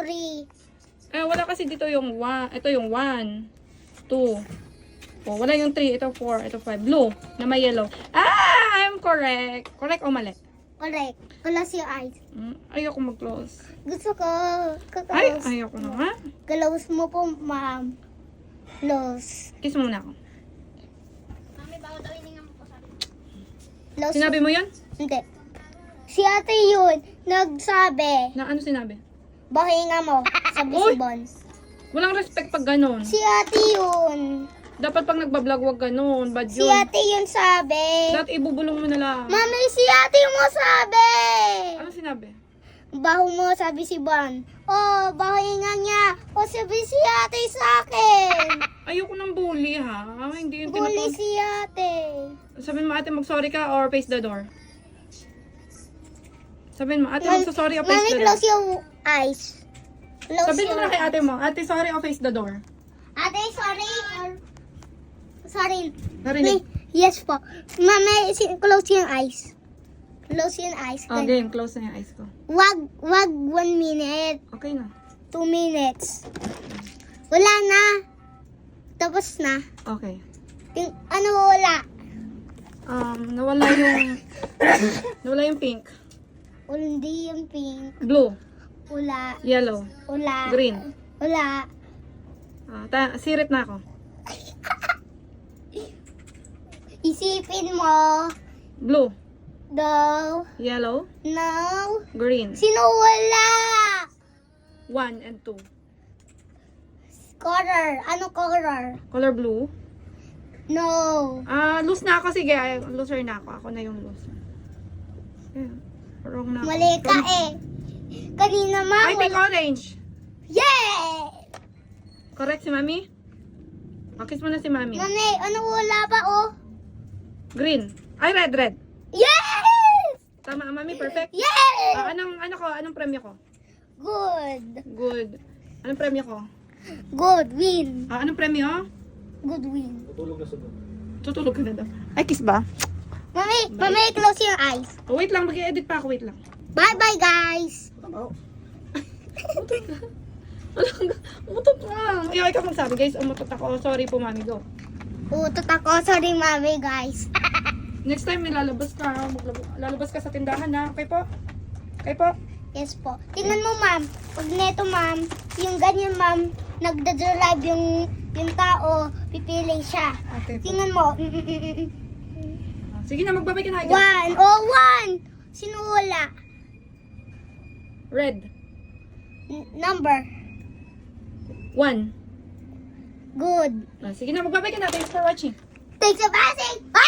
3. Wala kasi dito yung 1. Ito yung 1, 2. Oh, wala yung 3. Ito 4. Ito 5. Blue na may yellow. I'm correct. Correct o mali? Correct. Close your eyes. Ayoko mag-close. Gusto ko. Ay, Close. ayoko na nga. Close mo po, ma'am. Close. Kiss muna ako. Mami, bawat daw hininga mo po sabi. Close. Sinabi mo yun? Hindi. Si ate yun, nagsabi, Na ano sinabi? bahinga mo, sabi si Uy! Bon. Walang respect pag ganun. Si ate yun. Dapat pag nagbablog, wag ganun. Bad Si yun. ate yun sabi. Dapat ibubulong mo na lang. Mami, si ate mo sabi. Ano sinabi? Baho mo, sabi si Bon. Oh, bahinga niya. O sabi si ate sa akin. Ayoko ng bully ha. Hindi yung Bully tinatawag. si ate. Sabihin mo ate mag-sorry ka or face the door. Sabihin mo ate mag-sorry o face Mami, the door. close your eyes. Close Sabihin mo your na kay ate mo, ate sorry o face the door. Ate, sorry. Sorry. Narinig? Yes po. Mami, close your eyes. Close your eyes. Oh, game. Close na yung eyes ko. Wag 1 minute. Okay na. 2 minutes. Wala na. Tapos na. Okay. Ano wala? Nawala yung... nawala yung pink. Hindi yung pink. Blue. Wala. Yellow. Wala. Green. Wala. Sirit na ako. Isipin mo. Blue. Daw. Yellow. No. Green. Sino wala? 1 and 2. Color. Ano color? Color blue. No. Loose na ako. Sige, loser na ako. Ako na yung loser. Yeah. Wrong na ako. Mali ka eh. Kanina I ma. think orange. Yeah! Correct si mami? Kiss mo na si mami. Mami, ano wala ba oh? Green. Ay, red. Yes! Tama, mami. Perfect. Yes! Anong premyo ko? Good. Good. Anong premyo ko? Good win. Anong premyo? Good win. Tutulog ka na daw. Ay, kiss ba? Mami, close your eyes. Oh, wait lang. Mag-edit pa ako. Wait lang. Bye-bye, guys. Umutot ka. Ikaw magsabi, guys. Umutot ako. Sorry po, mami. Go. Utot ako. Sorry, mami, guys. Next time, may lalabas ka. Lalabas ka sa tindahan, ha? Okay po? Okay po? Yes po. Tingnan mo, ma'am. Pag neto, ma'am, yung ganyan, ma'am, nagda-drive yung tao, pipili siya. Okay po. Tingnan mo. Sige na, magbabay ka na. 1. Oh, 1. Sino wala? Red. Number. 1. Good. Sige na, magbabay ka na. Thanks for watching. Thanks for watching. Bye!